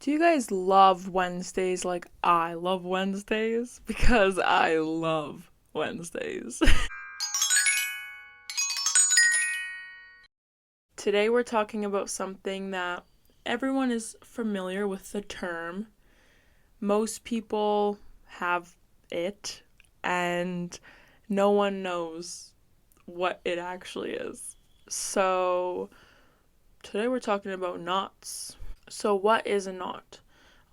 Do you guys love Wednesdays like I love Wednesdays? Because I love Wednesdays. Today we're talking about something that everyone is familiar with the term. Most people have it, and no one knows what it actually is. So, today we're talking about knots. So, what is a knot?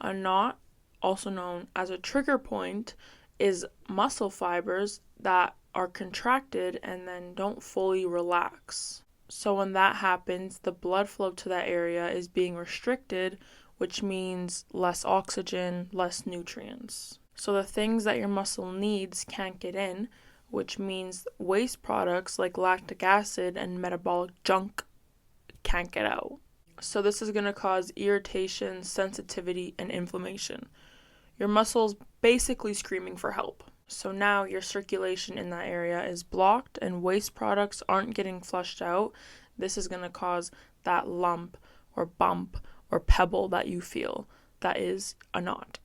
A knot, also known as a trigger point, is muscle fibers that are contracted and then don't fully relax. So, when that happens, the blood flow to that area is being restricted, which means less oxygen, less nutrients. So, the things that your muscle needs can't get in, which means waste products like lactic acid and metabolic junk can't get out. So this is going to cause irritation, sensitivity, and inflammation. Your muscles basically screaming for help. So now your circulation in that area is blocked and waste products aren't getting flushed out. This is going to cause that lump or bump or pebble that you feel. That is a knot.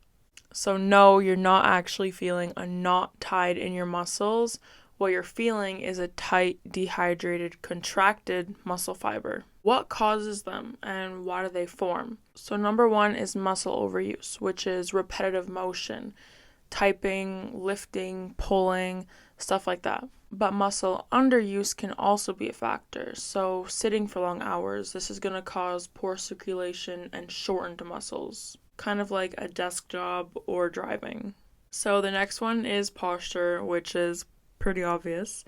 So no, you're not actually feeling a knot tied in your muscles. What you're feeling is a tight, dehydrated, contracted muscle fiber. What causes them and why do they form? So number one is muscle overuse, which is repetitive motion, typing, lifting, pulling, stuff like that. But muscle underuse can also be a factor. So sitting for long hours, this is going to cause poor circulation and shortened muscles, kind of like a desk job or driving. So the next one is posture, which is pretty obvious.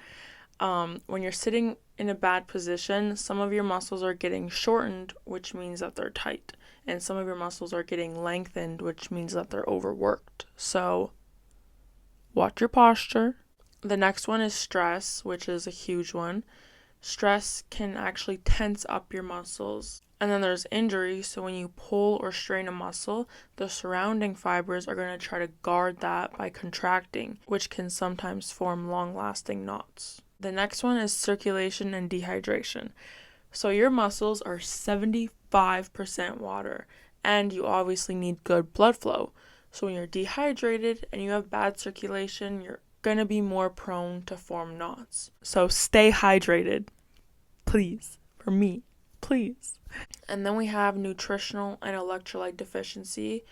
When you're sitting in a bad position, some of your muscles are getting shortened, which means that they're tight, and some of your muscles are getting lengthened, which means that they're overworked. So, watch your posture. The next one is stress, which is a huge one. Stress can actually tense up your muscles. And then there's injury, so when you pull or strain a muscle, the surrounding fibers are going to try to guard that by contracting, which can sometimes form long-lasting knots. The next one is circulation and dehydration. So your muscles are 75% water, and you obviously need good blood flow. So when you're dehydrated and you have bad circulation, you're going to be more prone to form knots. So stay hydrated, please, for me, please. And then we have nutritional and electrolyte deficiency.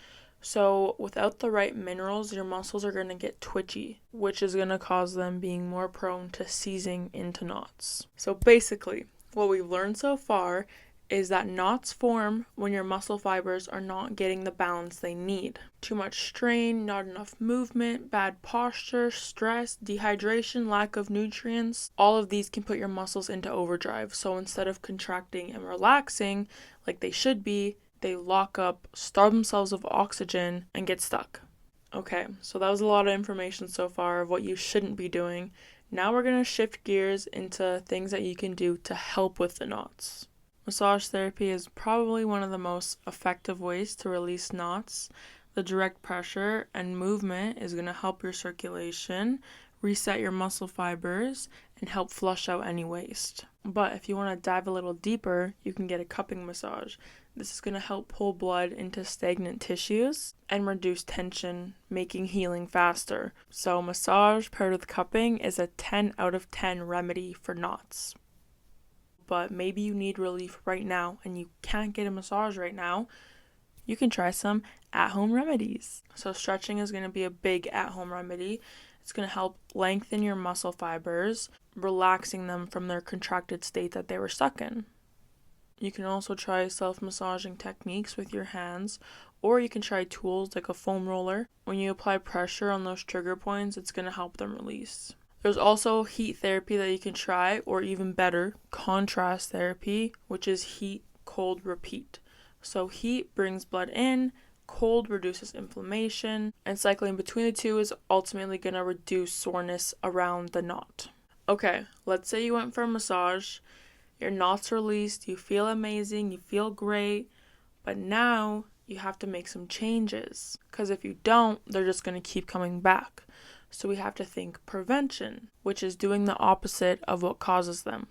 So without the right minerals, your muscles are going to get twitchy, which is going to cause them being more prone to seizing into knots. So basically, what we've learned so far is that knots form when your muscle fibers are not getting the balance they need. Too much strain, not enough movement, bad posture, stress, dehydration, lack of nutrients. All of these can put your muscles into overdrive. So instead of contracting and relaxing like they should be, they lock up, starve themselves of oxygen, and get stuck. Okay, so that was a lot of information so far of what you shouldn't be doing. Now we're going to shift gears into things that you can do to help with the knots. Massage therapy is probably one of the most effective ways to release knots. The direct pressure and movement is going to help your circulation, reset your muscle fibers, and help flush out any waste. But if you want to dive a little deeper, you can get a cupping massage. This is going to help pull blood into stagnant tissues and reduce tension, making healing faster. So massage paired with cupping is a 10 out of 10 remedy for knots. But maybe you need relief right now and you can't get a massage right now, you can try some at-home remedies. So stretching is going to be a big at-home remedy. It's going to help lengthen your muscle fibers, relaxing them from their contracted state that they were stuck in. You can also try self-massaging techniques with your hands, or you can try tools like a foam roller. When you apply pressure on those trigger points, it's going to help them release. There's also heat therapy that you can try, or even better, contrast therapy, which is heat, cold, repeat. So heat brings blood in, cold reduces inflammation, and cycling between the two is ultimately going to reduce soreness around the knot. Okay, let's say you went for a massage, your knot's released, you feel amazing, you feel great, but now you have to make some changes, because if you don't, they're just going to keep coming back. So we have to think prevention, which is doing the opposite of what causes them.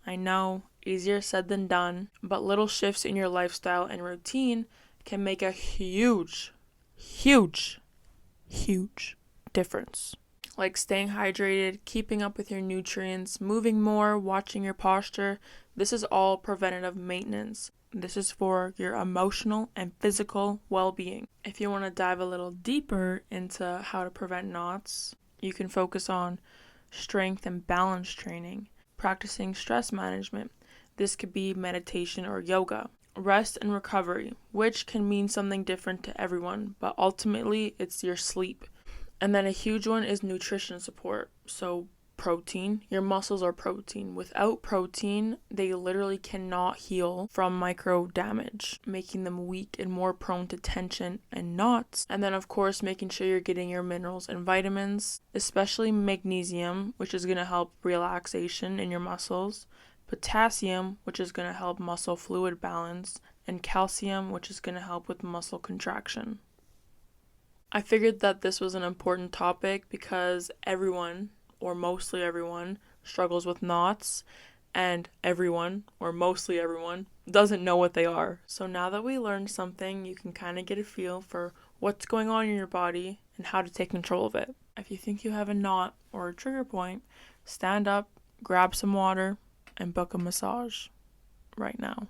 I know, easier said than done, but little shifts in your lifestyle and routine can make a huge, huge, huge difference. Like staying hydrated, keeping up with your nutrients, moving more, watching your posture. This is all preventative maintenance. This is for your emotional and physical well-being. If you want to dive a little deeper into how to prevent knots, you can focus on strength and balance training, practicing stress management. This could be meditation or yoga. Rest and recovery, which can mean something different to everyone, but ultimately it's your sleep. And then a huge one is nutrition support. So protein, your muscles are protein. Without protein, they literally cannot heal from micro damage, making them weak and more prone to tension and knots. And then of course, making sure you're getting your minerals and vitamins, especially magnesium, which is going to help relaxation in your muscles, potassium, which is going to help muscle fluid balance, and calcium, which is going to help with muscle contraction. I figured that this was an important topic because everyone, or mostly everyone, struggles with knots, and everyone, or mostly everyone, doesn't know what they are. So now that we learned something, you can kind of get a feel for what's going on in your body and how to take control of it. If you think you have a knot or a trigger point, stand up, grab some water, and book a massage right now.